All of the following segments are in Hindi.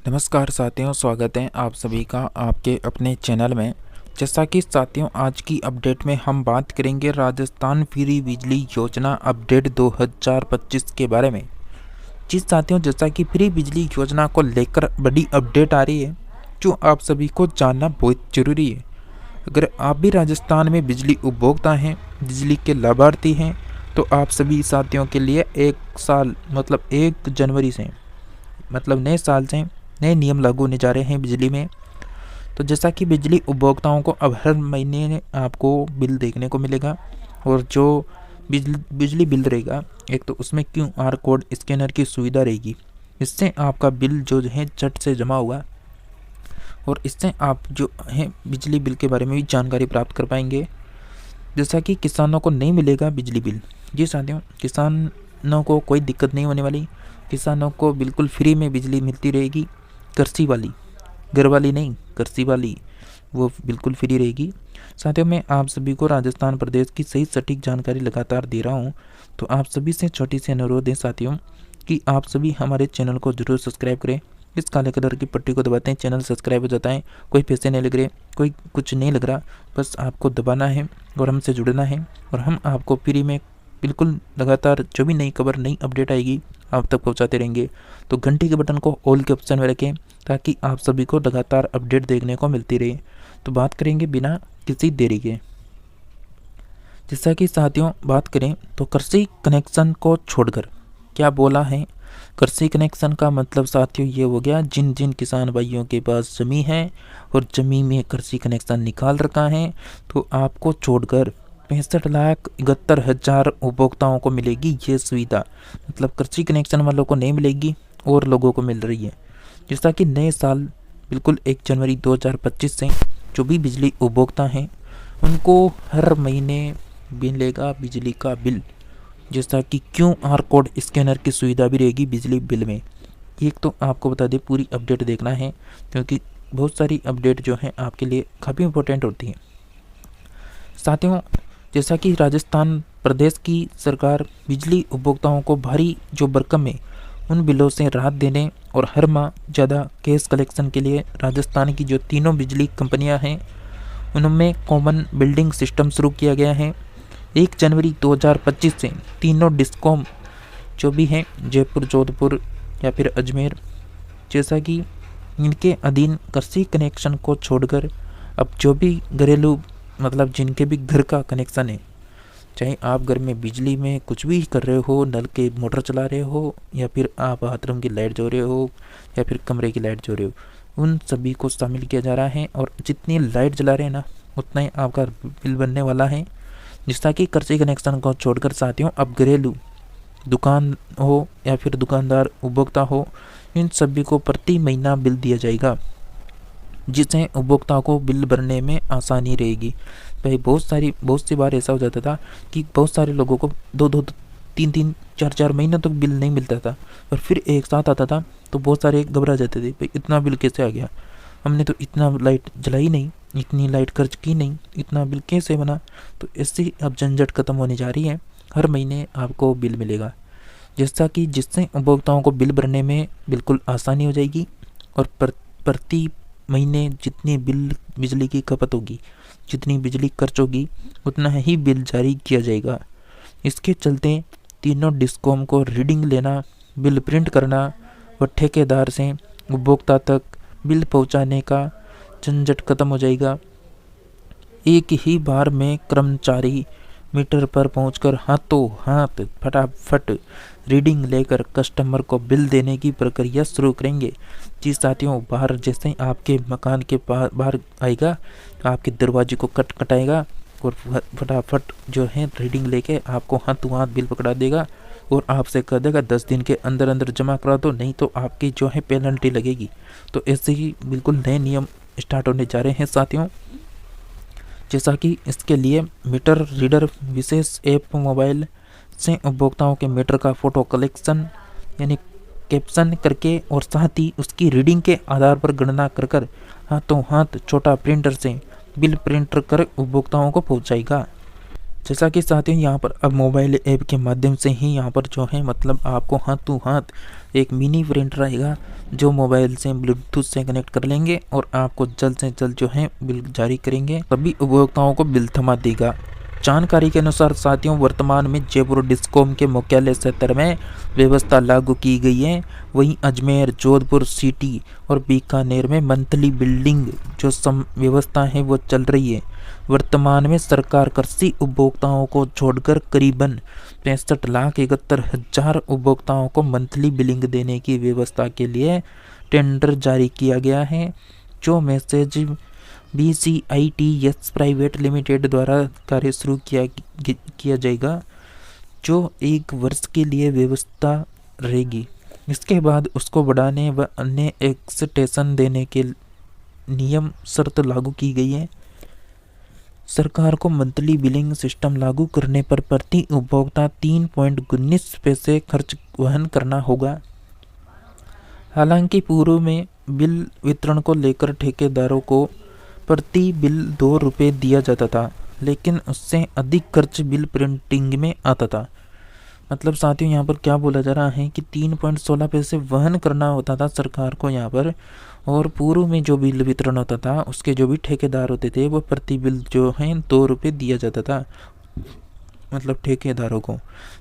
नमस्कार साथियों, स्वागत है आप सभी का आपके अपने चैनल में। जैसा कि साथियों, आज की अपडेट में हम बात करेंगे राजस्थान फ्री बिजली योजना अपडेट 2025 के बारे में। जी साथियों, जैसा कि फ्री बिजली योजना को लेकर बड़ी अपडेट आ रही है जो आप सभी को जानना बहुत ज़रूरी है। अगर आप भी राजस्थान में बिजली उपभोक्ता हैं, बिजली के लाभार्थी हैं, तो आप सभी साथियों के लिए 1 जनवरी से नए साल से नए नियम लागू होने जा रहे हैं बिजली में। तो जैसा कि बिजली उपभोक्ताओं को अब हर महीने आपको बिल देखने को मिलेगा, और जो बिजली बिल रहेगा, एक तो उसमें QR कोड स्कैनर की सुविधा रहेगी। इससे आपका बिल जो है झट से जमा होगा, और इससे आप जो है बिजली बिल के बारे में भी जानकारी प्राप्त कर पाएंगे। जैसा कि किसानों को नहीं मिलेगा बिजली बिल। जी साथियों, किसानों को कोई दिक्कत नहीं होने वाली। किसानों को बिल्कुल फ्री में बिजली मिलती रहेगी। कृषि वाली, घर वाली नहीं, कृषि वाली वो बिल्कुल फ्री रहेगी। साथियों, मैं आप सभी को राजस्थान प्रदेश की सही सटीक जानकारी लगातार दे रहा हूँ। तो आप सभी से छोटी सी अनुरोध है साथियों कि आप सभी हमारे चैनल को जरूर सब्सक्राइब करें। इस काले कलर की पट्टी को दबाते हैं, चैनल सब्सक्राइब हो जाता है। कोई पैसे नहीं लग रहे, कोई कुछ नहीं लग रहा, बस आपको दबाना है और हमसे जुड़ना है, और हम आपको फ्री में बिल्कुल लगातार जो भी नई खबर, नई अपडेट आएगी आप तक पहुंचाते रहेंगे। तो घंटी के बटन को ऑल के ऑप्शन में रखें ताकि आप सभी को लगातार अपडेट देखने को मिलती रहे। तो बात करेंगे बिना किसी देरी के। जैसा कि साथियों, बात करें तो कृषि कनेक्शन को छोड़कर क्या बोला है। कृषि कनेक्शन का मतलब साथियों ये हो गया, जिन जिन किसान भाइयों के पास जमीन है और जमीन में कृषि कनेक्शन निकाल रखा है, तो आपको छोड़कर 65,71,000 उपभोक्ताओं को मिलेगी ये सुविधा। मतलब कृषि कनेक्शन वालों को नहीं मिलेगी और लोगों को मिल रही है। जैसा कि नए साल बिल्कुल 1 जनवरी 2025 से जो भी बिजली उपभोक्ता हैं उनको हर महीने मिलेगा बिजली का बिल। जैसा कि QR कोड स्कैनर की सुविधा भी रहेगी बिजली बिल में। एक तो आपको बता दें, पूरी अपडेट देखना है क्योंकि बहुत सारी अपडेट जो है आपके लिए काफ़ी इम्पोर्टेंट होती है। साथियों, जैसा कि राजस्थान प्रदेश की सरकार बिजली उपभोक्ताओं को भारी जो भरकम है उन बिलों से राहत देने और हर माह ज़्यादा कैश कलेक्शन के लिए राजस्थान की जो तीनों बिजली कंपनियां हैं उनमें कॉमन बिल्डिंग सिस्टम शुरू किया गया है। 1 जनवरी 2025 से तीनों डिस्कॉम जो भी हैं, जयपुर, जोधपुर या फिर अजमेर, जैसा कि इनके अधीन कृषि कनेक्शन को छोड़कर अब जो भी घरेलू, मतलब जिनके भी घर का कनेक्शन है, चाहे आप घर में बिजली में कुछ भी कर रहे हो, नल के मोटर चला रहे हो, या फिर आप बाथरूम की लाइट जो रहे हो, या फिर कमरे की लाइट जो रहे हो, उन सभी को शामिल किया जा रहा है। और जितनी लाइट जला रहे हैं ना, उतना ही आपका बिल बनने वाला है। जिसका कि कृषि कनेक्शन को छोड़कर साथियों अब घरेलू, दुकान हो या फिर दुकानदार उपभोक्ता हो, इन सभी को प्रति महीना बिल दिया जाएगा, जिससे उपभोक्ताओं को बिल भरने में आसानी रहेगी। भाई बहुत सी बार ऐसा हो जाता था कि बहुत सारे लोगों को 2-2, 3-3, 4-4 महीने तक बिल नहीं मिलता था, और फिर एक साथ आता था तो बहुत सारे घबरा जाते थे, भाई इतना बिल कैसे आ गया, हमने तो इतना लाइट जलाई नहीं, इतनी लाइट खर्च की नहीं, इतना बिल कैसे बना। तो इससे अब झंझट खत्म होने जा रही है, हर महीने आपको बिल मिलेगा, जैसा कि जिससे उपभोक्ताओं को बिल भरने में बिल्कुल आसानी हो जाएगी। और प्रति महीने जितनी बिजली की खपत होगी, जितनी बिजली खर्च होगी, उतना ही बिल जारी किया जाएगा। इसके चलते तीनों डिस्कॉम को रीडिंग लेना, बिल प्रिंट करना व ठेकेदार से उपभोक्ता तक बिल पहुंचाने का झंझट खत्म हो जाएगा। एक ही बार में कर्मचारी मीटर पर पहुंचकर हाथों हाथ फटाफट रीडिंग लेकर कस्टमर को बिल देने की प्रक्रिया शुरू करेंगे। जी साथियों, बाहर जैसे ही आपके मकान के बाहर आएगा तो आपके दरवाजे को कटाएगा और फटाफट जो है रीडिंग लेके आपको हाथों हाथ बिल पकड़ा देगा, और आपसे कह देगा 10 दिन के अंदर अंदर जमा करा दो, नहीं तो आपकी जो है पेनल्टी लगेगी। तो ऐसे ही बिल्कुल नए नियम स्टार्ट होने जा रहे हैं साथियों। जैसा कि इसके लिए मीटर रीडर विशेष ऐप मोबाइल से उपभोक्ताओं के मीटर का फोटो कलेक्शन यानी कैप्शन करके, और साथ ही उसकी रीडिंग के आधार पर गणना कर हाथों हाथ छोटा प्रिंटर से बिल प्रिंटर कर उपभोक्ताओं को पहुंचाएगा। जैसा कि साथियों यहाँ पर अब मोबाइल ऐप के माध्यम से ही यहाँ पर जो है मतलब आपको हाथ टू हाथ एक मिनी प्रिंटर आएगा जो मोबाइल से ब्लूटूथ से कनेक्ट कर लेंगे और आपको जल्द से जल्द जो है बिल जारी करेंगे, सभी उपभोक्ताओं को बिल थमा देगा। जानकारी के अनुसार साथियों वर्तमान में जयपुर डिस्कॉम के मुख्यालय क्षेत्र में व्यवस्था लागू की गई है। वहीं अजमेर, जोधपुर सिटी और बीकानेर में मंथली बिल्डिंग जो व्यवस्था है वो चल रही है। वर्तमान में सरकार कृषि उपभोक्ताओं को छोड़कर करीबन 65,71,000 उपभोक्ताओं को मंथली बिलिंग देने की व्यवस्था के लिए टेंडर जारी किया गया है, जो मैसेज BCITS प्राइवेट लिमिटेड द्वारा कार्य शुरू किया जाएगा, जो 1 वर्ष के लिए व्यवस्था रहेगी। इसके बाद उसको बढ़ाने व अन्य एक्सटेंशन देने के नियम शर्त लागू की गई है। सरकार को मंथली बिलिंग सिस्टम लागू करने पर प्रति उपभोक्ता 3.19 पैसे खर्च वहन करना होगा। हालांकि पूर्व में बिल वितरण को लेकर ठेकेदारों को प्रति बिल 2 रुपये दिया जाता था, लेकिन उससे अधिक खर्च बिल प्रिंटिंग में आता था। मतलब साथियों यहाँ पर क्या बोला जा रहा है कि 3.16 पैसे वहन करना होता था सरकार को यहाँ पर, और पूर्व में जो बिल वितरण होता था उसके जो भी ठेकेदार होते थे वो प्रति बिल जो है 2 रुपये दिया जाता था मतलब ठेकेदारों को,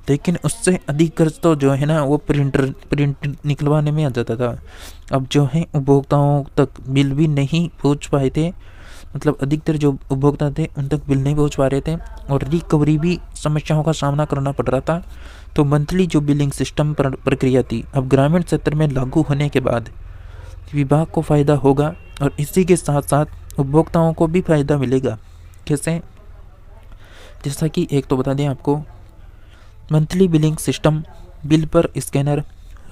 लेकिन उससे अधिक खर्च तो जो है ना वो प्रिंट निकलवाने में आ जाता था। अब जो है उपभोक्ताओं तक बिल भी नहीं पहुंच पाए थे, मतलब अधिकतर जो उपभोक्ता थे उन तक बिल नहीं पहुंच पा रहे थे और रिकवरी भी समस्याओं का सामना करना पड़ रहा था। तो मंथली जो बिलिंग सिस्टम प्रक्रिया थी अब ग्रामीण क्षेत्र में लागू होने के बाद विभाग को फ़ायदा होगा और इसी के साथ साथ उपभोक्ताओं को भी फ़ायदा मिलेगा। कैसे? जैसा कि एक तो बता दें आपको, मंथली बिलिंग सिस्टम, बिल पर स्कैनर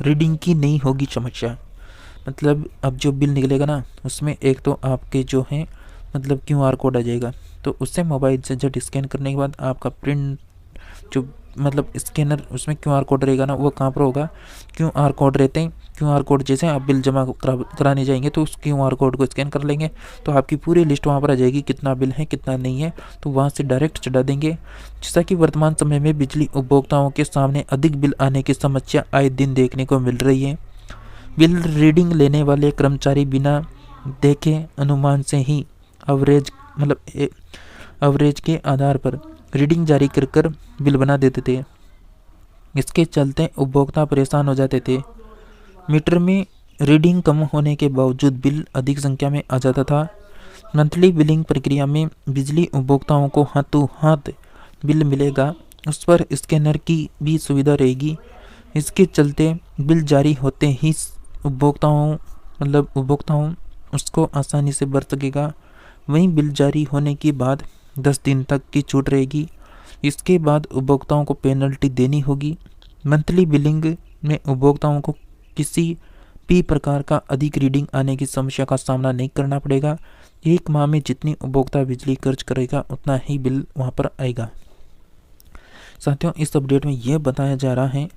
रीडिंग की नहीं होगी समस्या। मतलब अब जो बिल निकलेगा ना उसमें एक तो आपके जो है मतलब QR कोड आ जाएगा, तो उससे मोबाइल से जब स्कैन करने के बाद आपका प्रिंट जो मतलब स्कैनर उसमें QR कोड रहेगा ना वो कहाँ पर होगा, QR कोड रहते हैं। QR कोड जैसे आप बिल जमा कराने जाएंगे तो उस QR कोड को स्कैन कर लेंगे तो आपकी पूरी लिस्ट वहाँ पर आ जाएगी, कितना बिल है कितना नहीं है, तो वहाँ से डायरेक्ट चढ़ा देंगे। जैसा कि वर्तमान समय में बिजली उपभोक्ताओं के सामने अधिक बिल आने की समस्या आए दिन देखने को मिल रही है। बिल रीडिंग लेने वाले कर्मचारी बिना देखे अनुमान से ही एवरेज के आधार पर रीडिंग जारी कर बिल बना देते थे। इसके चलते उपभोक्ता परेशान हो जाते थे। मीटर में रीडिंग कम होने के बावजूद बिल अधिक संख्या में आ जाता था। मंथली बिलिंग प्रक्रिया में बिजली उपभोक्ताओं को हाथों हाथ बिल मिलेगा, उस पर स्कैनर की भी सुविधा रहेगी। इसके चलते बिल जारी होते ही उपभोक्ताओं उसको आसानी से भर सकेगा। वहीं बिल जारी होने के बाद 10 दिन तक की छूट रहेगी। इसके बाद उपभोक्ताओं को पेनल्टी देनी होगी। मंथली बिलिंग में उपभोक्ताओं को किसी भी प्रकार का अधिक रीडिंग आने की समस्या का सामना नहीं करना पड़ेगा। 1 माह में जितनी उपभोक्ता बिजली खर्च करेगा उतना ही बिल वहां पर आएगा। साथियों इस अपडेट में यह बताया जा रहा है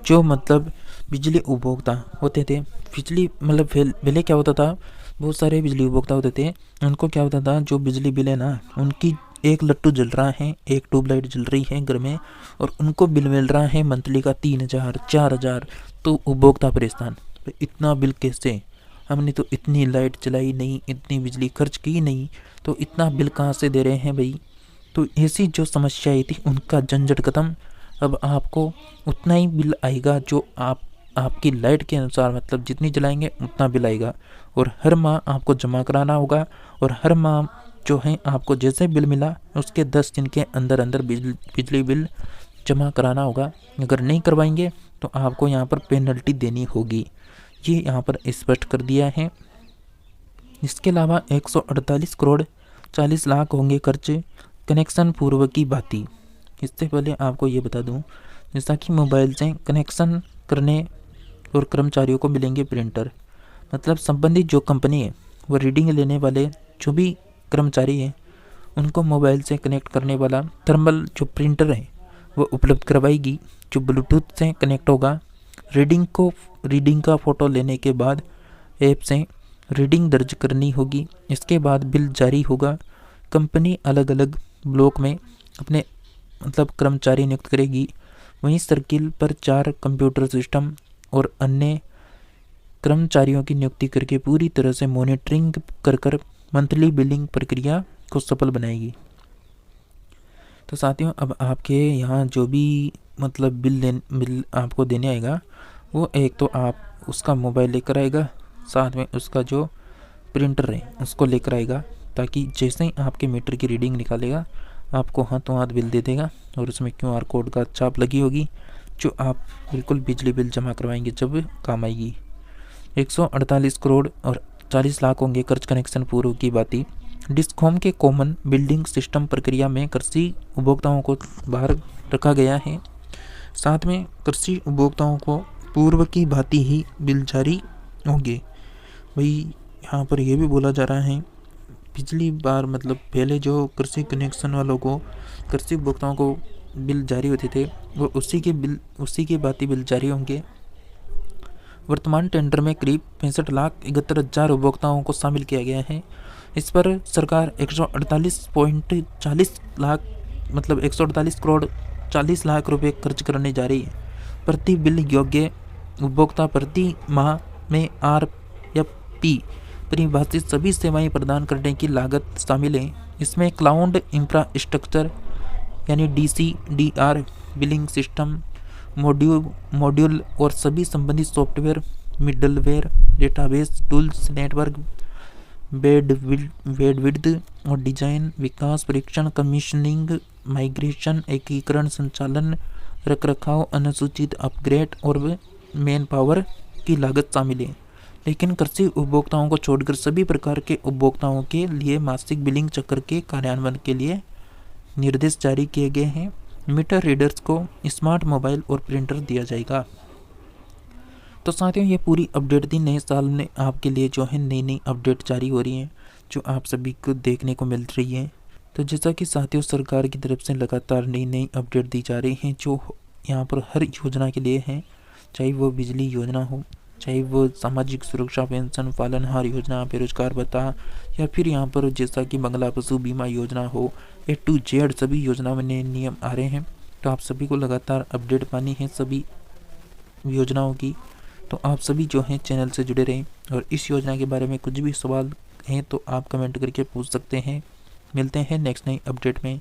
जो मतलब बिजली उपभोक्ता होते थे, बिजली मतलब पहले क्या होता था, बहुत सारे बिजली उपभोक्ता होते थे, उनको क्या होता था जो बिजली बिल है ना उनकी एक लट्टू जल रहा है, एक ट्यूबलाइट जल रही है घर में और उनको बिल मिल रहा है मंथली का 3,000 4,000। तो उपभोक्ता परेशान, इतना बिल कैसे, हमने तो इतनी लाइट चलाई नहीं, इतनी बिजली खर्च की नहीं, तो इतना बिल कहाँ से दे रहे हैं भाई। तो ऐसी जो समस्याएं थी उनका झंझट खत्म। अब आपको उतना ही बिल आएगा जो आपकी लाइट के अनुसार मतलब जितनी जलाएंगे उतना बिल आएगा और हर माह आपको जमा कराना होगा और हर माह जो है आपको जैसे बिल मिला उसके 10 दिन के अंदर अंदर बिजली बिल जमा कराना होगा। अगर नहीं करवाएंगे तो आपको यहाँ पर पेनल्टी देनी होगी, ये यहाँ पर स्पष्ट कर दिया है। इसके अलावा 148 करोड़ 40 लाख होंगे खर्च कनेक्शन पूर्व की बाती। इससे पहले आपको ये बता दूं, जैसा कि मोबाइल से कनेक्शन करने और कर्मचारियों को मिलेंगे प्रिंटर, मतलब संबंधित जो कंपनी है वो रीडिंग लेने वाले जो भी कर्मचारी हैं उनको मोबाइल से कनेक्ट करने वाला थर्मल जो प्रिंटर है वो उपलब्ध करवाएगी, जो ब्लूटूथ से कनेक्ट होगा। रीडिंग का फ़ोटो लेने के बाद ऐप से रीडिंग दर्ज करनी होगी। इसके बाद बिल जारी होगा। कंपनी अलग अलग ब्लॉक में अपने मतलब कर्मचारी नियुक्त करेगी। वहीं सर्किल पर 4 कंप्यूटर सिस्टम और अन्य कर्मचारियों की नियुक्ति करके पूरी तरह से मॉनिटरिंग कर मंथली बिलिंग प्रक्रिया को सफल बनाएगी। तो साथियों, अब आपके यहाँ जो भी मतलब बिल आपको देने आएगा, वो एक तो आप उसका मोबाइल लेकर आएगा, साथ में उसका जो प्रिंटर है उसको लेकर आएगा, ताकि जैसे ही आपके मीटर की रीडिंग निकालेगा आपको हाथों हाथ बिल दे देगा और उसमें QR कोड का छाप लगी होगी, जो आप बिल्कुल बिजली बिल जमा करवाएंगे जब काम आएगी। 148 करोड़ और 40 लाख होंगे खर्च कनेक्शन पूर्व की बाती। डिस्कॉम के कॉमन बिल्डिंग सिस्टम प्रक्रिया में कृषि उपभोक्ताओं को बाहर रखा गया है। साथ में कृषि उपभोक्ताओं को पूर्व की भांति ही बिल जारी होंगे। भाई यहाँ पर यह भी बोला जा रहा है, पिछली बार मतलब पहले जो कृषि कनेक्शन वालों को, कृषि उपभोक्ताओं को बिल जारी होते थे, वो उसी के भांति बिल जारी होंगे। वर्तमान टेंडर में करीब 65,71,000 उपभोक्ताओं को शामिल किया गया है। इस पर सरकार 148.40 लाख मतलब 148 करोड़ 40 लाख रुपए खर्च करने जा रही है। प्रति बिल योग्य उपभोक्ता प्रति माह में RFP परिभाषित सभी सेवाएं प्रदान करने की लागत शामिल है। इसमें क्लाउड इंफ्रास्ट्रक्चर यानी DCDR, बिलिंग सिस्टम, मॉड्यूल और सभी संबंधित software, middleware, database, tools, network, bandwidth और डिजाइन, विकास, परीक्षण, कमीशनिंग, माइग्रेशन, एकीकरण, संचालन, रखरखाव, अनुसूचित, अपग्रेड और मैन पावर की लागत शामिल है। लेकिन कृषि उपभोक्ताओं को छोड़कर सभी प्रकार के उपभोक्ताओं के लिए मासिक बिलिंग चक्र के कार्यान्वयन के लिए निर्देश जारी किए गए हैं। मीटर रीडर्स को स्मार्ट मोबाइल और प्रिंटर दिया जाएगा। तो साथियों, ये पूरी अपडेट थी। नए साल में आपके लिए जो है नई अपडेट जारी हो रही हैं, जो आप सभी को देखने को मिल रही है। तो जैसा कि साथियों सरकार की तरफ से लगातार नई अपडेट दी जा रही हैं, जो यहाँ पर हर योजना के लिए हैं, चाहे वो बिजली योजना हो, चाहे वो सामाजिक सुरक्षा पेंशन, पालनहार योजना, बेरोजगार भत्ता, या फिर यहाँ पर जैसा कि बंगला पशु बीमा योजना हो, A to Z सभी योजना में नए नियम आ रहे हैं। तो आप सभी को लगातार अपडेट पानी है सभी योजनाओं की। तो आप सभी जो हैं चैनल से जुड़े रहें, और इस योजना के बारे में कुछ भी सवाल हैं तो आप कमेंट करके पूछ सकते हैं। मिलते हैं नेक्स्ट नई अपडेट में।